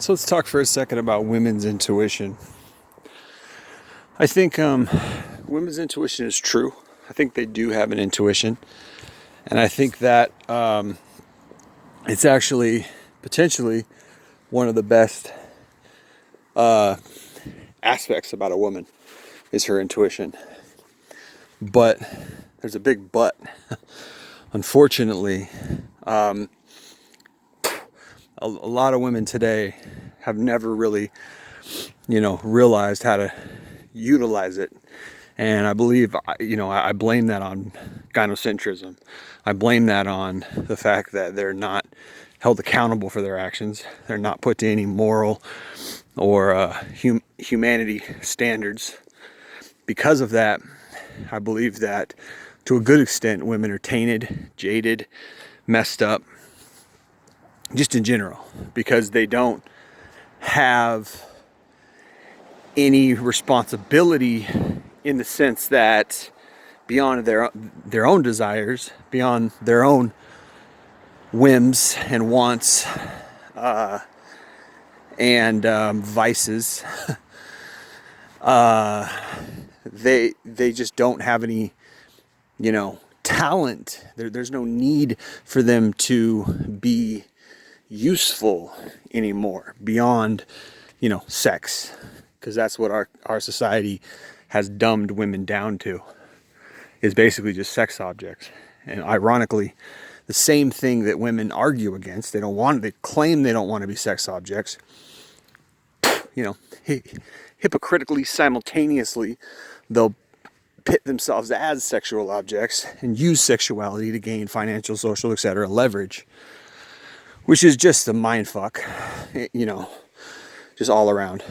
So let's talk for a second about women's intuition. I think women's intuition is true. I think they do have an intuition. And I think that it's actually potentially one of the best aspects about a woman is her intuition. But there's a big but. Unfortunately, a lot of women today have never really, realized how to utilize it. And I believe, I blame that on gynocentrism. I blame that on the fact that they're not held accountable for their actions. They're not put to any moral or humanity standards. Because of that, I believe that to a good extent, women are tainted, jaded, messed up, just in general, because they don't have any responsibility in the sense that beyond their own desires, beyond their own whims and wants and vices, they just don't have any, talent. There's no need for them to be useful anymore beyond, sex, because that's what our society has dumbed women down to, is basically just sex objects. And ironically, the same thing that women argue against, they claim they don't want to be sex objects, hypocritically, simultaneously, they'll pit themselves as sexual objects and use sexuality to gain financial, social, etc. leverage, which is just a mind fuck, just all around.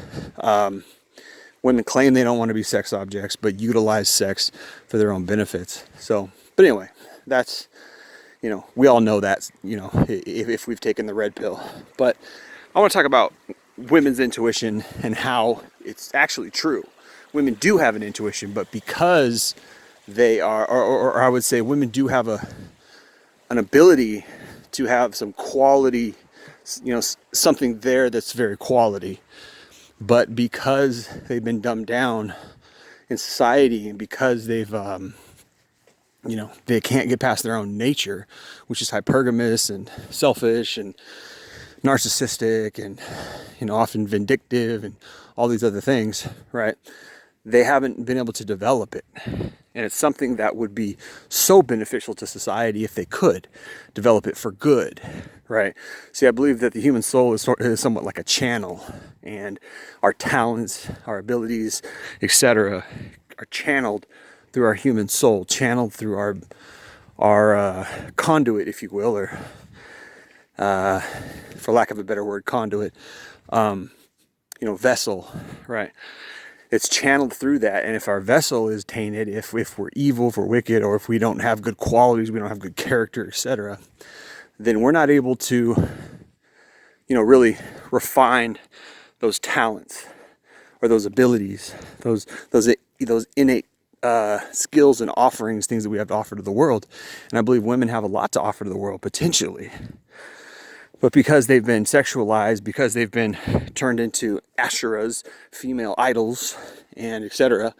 Women claim they don't want to be sex objects, but utilize sex for their own benefits. But anyway, that's, we all know that, if we've taken the red pill. But I want to talk about women's intuition and how it's actually true. Women do have an intuition, but because they are, or I would say women do have an ability to have some quality, something there that's very quality. But because they've been dumbed down in society, and because they've, they can't get past their own nature, which is hypergamous and selfish and narcissistic and, often vindictive and all these other things, right? They haven't been able to develop it. And it's something that would be so beneficial to society if they could develop it for good, right? See, I believe that the human soul is somewhat like a channel, and our talents, our abilities, etc., are channeled through our human soul, channeled through our conduit, if you will, or for lack of a better word, conduit, vessel, right? It's channeled through that. And if our vessel is tainted, if we're evil, if we're wicked, or if we don't have good qualities, we don't have good character, etc., then we're not able to, really refine those talents or those abilities, those innate skills and offerings, things that we have to offer to the world. And I believe women have a lot to offer to the world, potentially. But because they've been sexualized, because they've been turned into Asherahs, female idols, and etc.,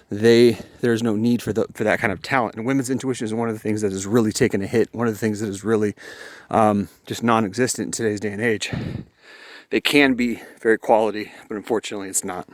there's no need for that kind of talent. And women's intuition is one of the things that has really taken a hit. One of the things that is really just non-existent in today's day and age. They can be very quality, but unfortunately, it's not.